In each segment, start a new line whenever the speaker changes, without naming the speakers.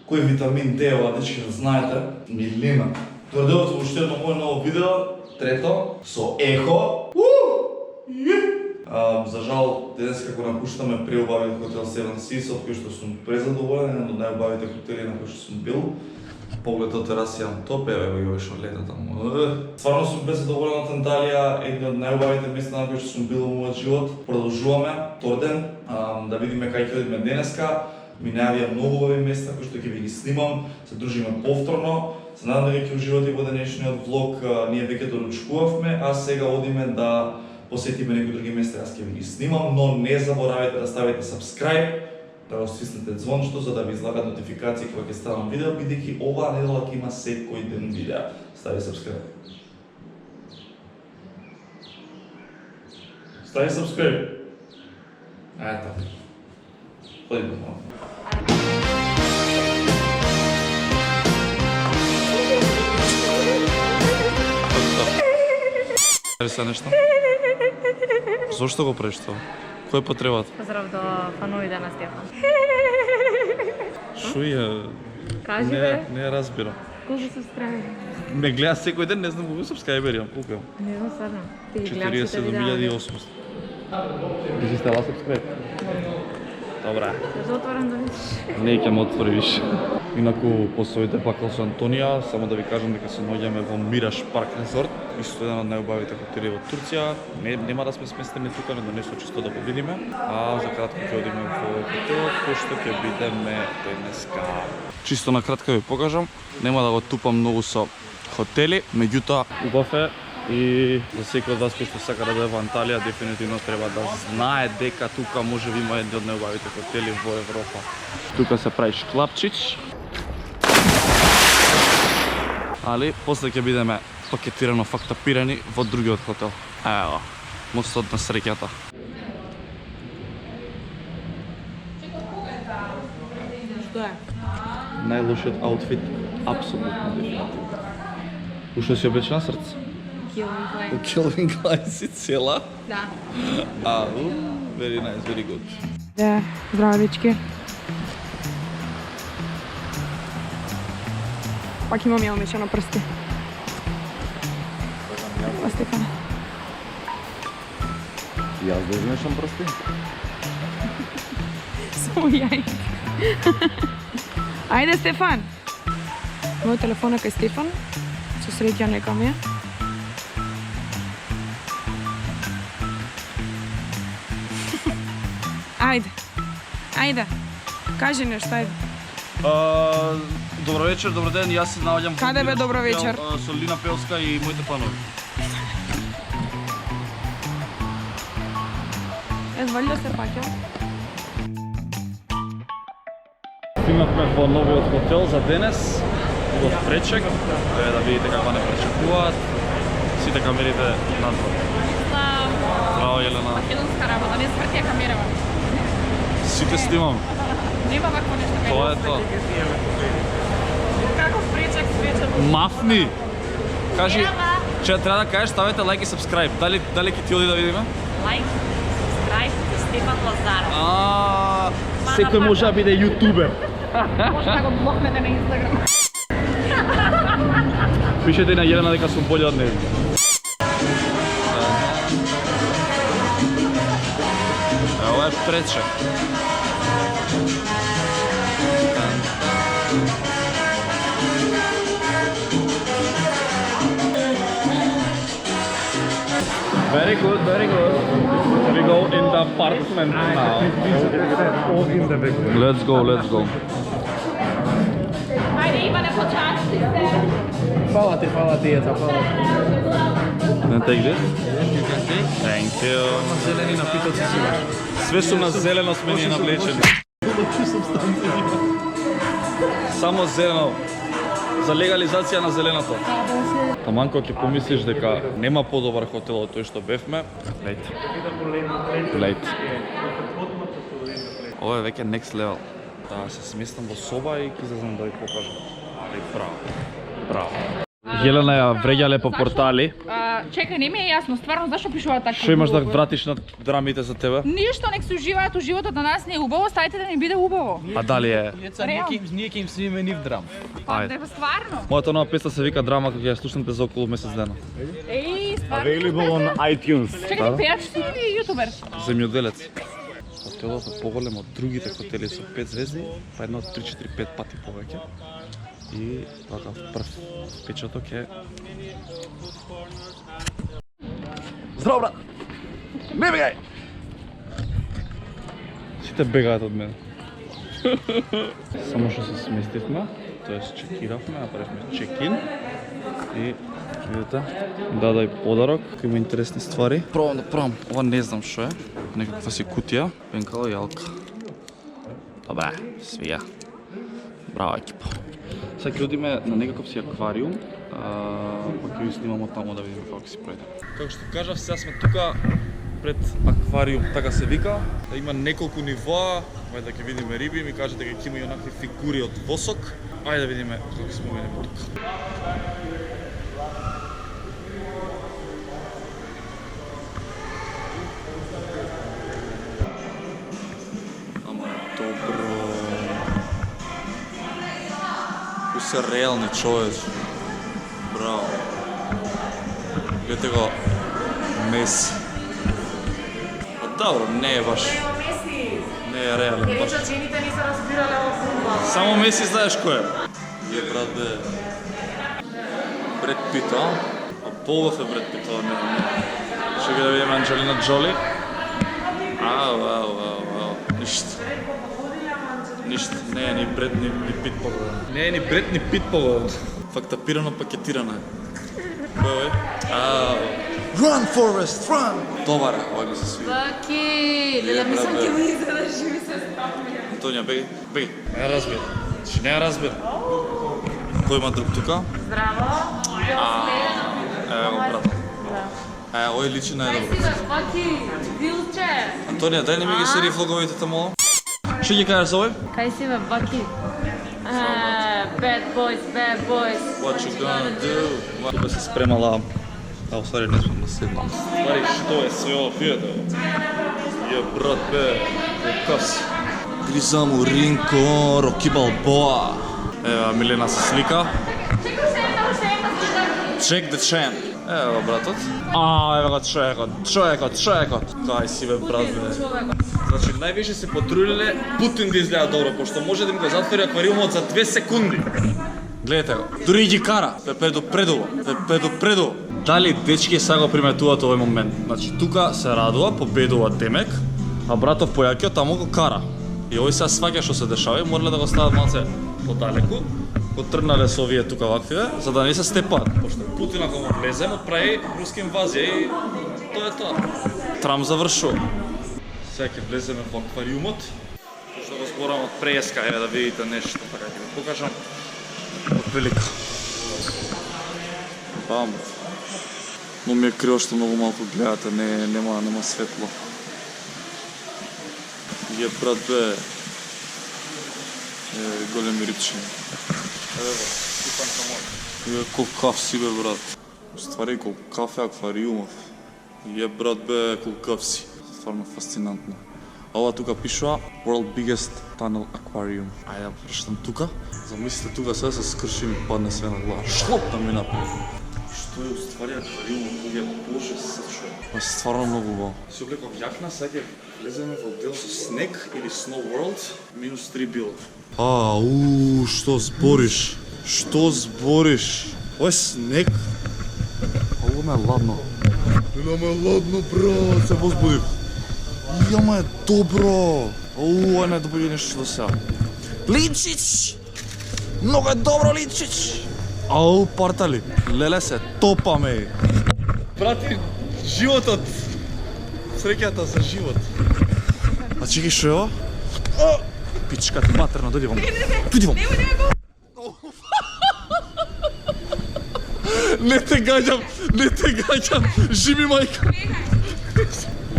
кој витамин D ова дечки да знаете, милина. Тврдевате во уште едно моје ново видео, трето, со ехо. За жал, денес како напуштаме преубавиот хотел Seven Seas, од кој што сум презадоволен, еден од најубавите хотели на кој што сум бил. Поглед од тераси имам топ, еве го беше лета таму. Стварно сум презадоволен од Анталија, едни од најубавите места на кои што сум бил во мојот живот. Продолжуваме Торден, да видиме кај ќе одиме денеска. Ми најавија многу убави места кои што ќе ви ги снимам, се дружиме повторно. Се надам дека ќе уживате во денешниот влог. Ние веќе доручкувавме, а сега одиме да посетиме некои други места, јас ќе ви ги снимам, но не заборавајте да ставите subscribe, да го стиснете звончето за да ви излагат нотификации кога ќе ставам видео, бидејќи оваа недела ќе има секој ден видео. Стави subscribe. Стави subscribe. Ајде така. Одиме малку. Кажи се нешто. Зошто го правиш тоа? Кој е потребата?
Поздрав до фановите на Стефан.
Шуја?
Кажи бе.
Не разбирам.
Колку субскрайбери?
Ме гледа секој ден, не знам колку субскрайбери имам, колку имам?
Не знам стварно. Ти ги гледаш сите видеа?
47.800. Ти си стала субскрайб? Добра.
Се отворам да видиш.
Не ќе ме отвори више. Инаку посоите пакал со Антонија, само да ви кажам дека се наоѓаме во Мираж Парк Резорт, исто еден од најубавите хотели во Турција. Нема да сме сместени тука, но нешто чисто да го видиме. А за кратко ќе одиме во хотелот, кој што ќе бидеме денеска. Чисто на кратко ви покажам, нема да го тупам многу со хотели, меѓутоа убав е и за секој од вас кој што сака да дојде во Анталија, дефинитивно треба да знае дека тука може би има едни од најубавите хотели во Европа. Тука се прави шклапчич. Али после ќе бидеме пакетирано фактапирани во другиот хотел. Ево, мостот на среќата.
Што е?
Најлошиот аутфит, апсолутно дефинитивно. Уште си облечена срце?
Calvin Klein.
У Calvin Klein си цела?
Да.
Very nice, very good.
Да, здраво дечки. Пак имам ја умешано прсти. Па Стефана.
Јас да измешам прсти?
Само јај. Ајде Стефан. Мојот телефон е кај Стефан. Со среќа нека ми е. Ајде. Ајде. Кажи нешто, ајде.
Добро вечер, добро ден, јас се наоѓам во
Каде бе добро вечер?
со Лина Пелска и моите планови.
Валјда се паќа.
Стигнавме во новиот хотел за денес, во Пречек, да видите каква не пречекуваат. Сите камерите надвор. Здраво, Елена.
Македонска работа, не свртија камерава.
Сите снимам.
Нема вакво нешто кај
Тоа е
нас.
тоа.
Каков Пречек свечер?
Мафни! Кажи,
Нема.
че треба да кажеш ставете лайк и subscribe. Дали ќе ти оди да видиме?
Лайк, subscribe, Стефан Лазаров.
Секој може да биде јутубер.
Може да го блокнете на Инстаграм.
Пишете на Елена дека сум болја од неја. Ова е Пречек. Very good, very good. We go in the apartment now. Let's go, let's go.
Ајде, Иване, почасти се.
Fala ti, Eta, fala.
Can I take this? Thank you.
Zeleni napitoci si imaš.
Sve su na zeleno smeni nablečeni. Само зелено. За легализација на зеленото. Таман кога ќе помислиш дека нема подобар хотел од тој што бевме, лејте. Лејте. Ова е веќе next level. Да се сместам во соба и ќе излезам да ви покажам. Браво. Браво. Елена ја вреѓале по портали.
Чекај, не ми е јасно, стварно зашто пишува така?
Што имаш да вратиш на драмите за тебе?
Ништо, нек се уживаат у животот на нас не е убаво, стајте да ни биде убаво.
А дали е?
Ние ќе им снимиме нив драм.
Па,
Ајде.
да, стварно.
Мојата нова песна се вика Драма, кога ја слушнате за околу месец дена.
Еј, стварно.
Available on iTunes.
Чекај, пејач си или јутубер?
Земјоделец. Хотелот е поголем од другите хотели со 5 звезди, па едно 3-4-5 пати повеќе. И така прв впечаток е... Здраво, брат! Не бегај! Сите бегаат од мене. Само што се сместивме, тоест чекиравме, направивме чекин и видите, дадај подарок, има интересни ствари. Пробам да пробам, ова не знам што е, некаква си кутија, пенкала јалка. Добре, свија. Браво екипа. Сега ќе одиме на некаков си аквариум, па ќе ви снимам од таму да видиме како ќе си пројде. Како што кажав, сега сме тука пред аквариум, така се вика. Има неколку нивоа, ајде да ќе видиме риби, ми кажете дека ќе има и онакви фигури од восок. Ајде да видиме како ќе се видиме тука. Ама добро. Кои се реални човечи. Браво. Гледате го Меси. Добро, не е баш. Не е реален баш.
жените не се разбирале во фудбал.
Само Меси знаеш кој е. Е, брат, бе. Бред Пит, а? А Болов е Бред Пит, а не. Чекай да видим Анджелина Джоли. Ау. Ништо. Ништо. Не е ни Бред, ни Пит погоден. Не е ни Бред, ни Пит погоден. Фактапирано, пакетирано е. Кој е? Ау. Run, Forrest, run! Добар е, овој ми се свија.
Баки, да мислам ќе го изгледаш и ми се стапне.
Антонија, беги. Не ја разбира. Значи, не ја разбира. Кој има друг тука?
Здраво.
Ево го, брата. Овој личи најдобро.
Баки, билче.
Антонија, дај не ми ги сери влоговите тамо. Што ќе кажеш за овој?
Кај си бе, Баки? Bad boys.
What you gonna do? Тука се спремала. А, устари, не смем да седнам. Ствари, што е све ово пијате? Ја, брат, бе, какав си? Гризамо, Ринко, Роки Балбоа. Ева, Милена се слика. Check the champ. Ева, братот. Ева го човекот. Кај си, бе, брат, бе. Значи, највише се потрудиле Путин да изгледа добро, пошто може да им го затвори аквариумот за 2 секунди. Гледате го. Дури ги кара. Пе предупредува. Дали дечки сега го приметуваат овој момент? Значи, тука се радува, победува Демек, а братов појакиот таму го кара. И овој сега сваќа што се дешава и морале да го стават малце подалеку. Го тргнале со овие тука ваквиве, за да не се степаат. Пошто Путин ако му влезе, му прави руска инвазија и тоа е тоа. Трамп завршува. Сега ќе влеземе во аквариумот. Пошто го зборам од преска, еве да видите нешто, така ќе ви покажам. Од велика. Бам. Но ми е криво што многу малку гледате, нема светло. Е, брат, бе. Големи рибчини. Еве го, стипанка моја. Колкав си, бе, брат. Ствари, колкав е аквариумов. Брат, бе, колкав си. Стварно фасцинантно. А ова тука пишува World Biggest Tunnel Aquarium. Ајде да прочитам тука. Замислите тука сега се скрши и ми падне све на глава. Шлоп да ми направи. Што е уствари аквариумот, кога Боже сачо. Е стварно многу убаво. Си облеков јакна, сега ќе влеземе во дел со снег или Snow World, -3 било. Што збориш? Ова е снег? Ова ме е ладно. Брат, се возбудив. Јама е добро! Ова е најдобро нешто до сега. Линчич! Много е добро, Линчич! Партали! Леле се, топаме! Брати, животот! Среќата за живот. А чекай, што е ова? Пичка ти матерно, дојди вам. Дојди вам! Не те гаѓам! Живи мајка!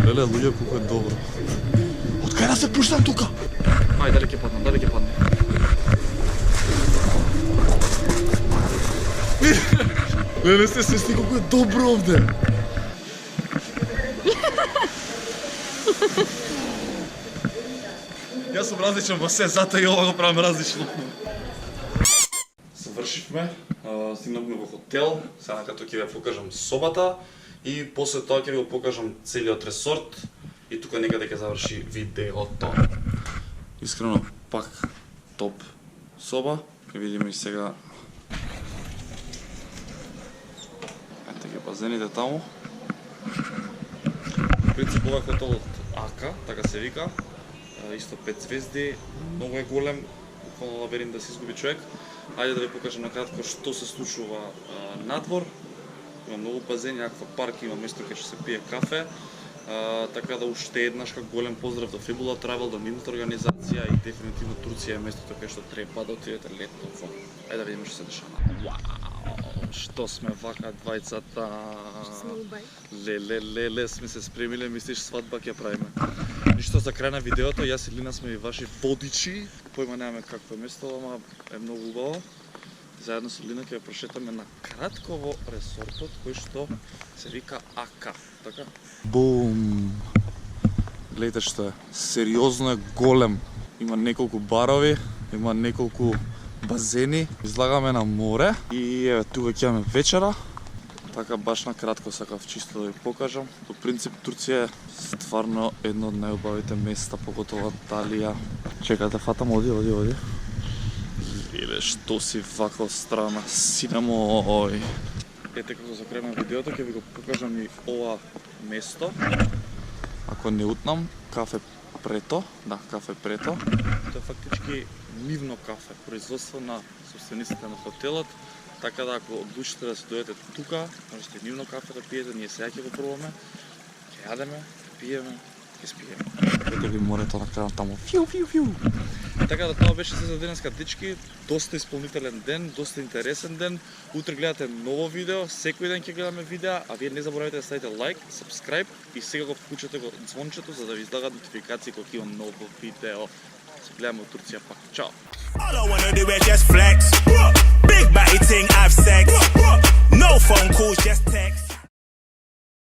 Леле, луѓе, колко е добро. Од кај да се пуштам тука? Ајде, дали ќе падне. Не сте свесни колко е добро овде. Јас сум различен во се, затоа и ова го правам различно. Завршивме, стигнавме во хотел, сега като ќе ви покажам собата и после тоа ќе ви го покажам целиот ресорт и тука некаде ќе заврши видеото. Искрено пак топ соба, ќе видиме и сега. Ете ги базените таму. В принцип ова е хотелот АК, така се вика. Исто 5 звезди, многу е голем, буквално лабиринт да се изгуби човек. Ајде да ви покажам накратко што се случува надвор. Има многу базени, аквапарк, има место кај што се пие кафе. Така да уште еднаш голем поздрав до Fibula Travel, до нивната организација и дефинитивно Турција е местото кај што треба да отидете летно во. Ајде да видиме што се дешава. Вау, што сме вака двајцата. Леле, сме се спремиле, мислиш свадба ќе правиме. Ништо за крај на видеото, јас и Лина сме и ваши водичи. Појма немаме какво е место, ама е многу убаво. Заедно со Лина ќе ја прошетаме на кратко во ресортот кој што се вика АК, така? Бум! Гледате што е, сериозно е голем. Има неколку барови, има неколку базени, излагаме на море и еве тука ќе имаме вечера. Така баш на кратко сакав чисто да ви покажам. По принцип Турција е стварно едно од најубавите места, поготово Анталија. Чекате, фатам, оди. Леле, што си вака од страна, синемој. Ете како закренам видеото, ќе ви го покажам и ова место. Ако не утнам, кафе Прето, кафе Прето. Тоа е фактички нивно кафе, производство на собствениците на хотелот. Така да ако одлучите да се дојдете тука, можете нивно кафе да пиете, ние сега ќе го пробаме. Ќе јадеме, пиеме, ќе спиеме. Ето ви морето на крајот таму. Фиу. Така да тоа беше се за денеска, дечки. Доста исполнителен ден, доста интересен ден. Утре гледате ново видео, секој ден ќе гледаме видеа, а вие не заборавајте да ставите лайк, сабскрайб и сега го вклучете го звончето за да ви излагат нотификации кога има ново видео. Се гледаме од Турција пак. Чао!
All I wanna do is just flex. Big body ting, have sex. No phone calls, just text.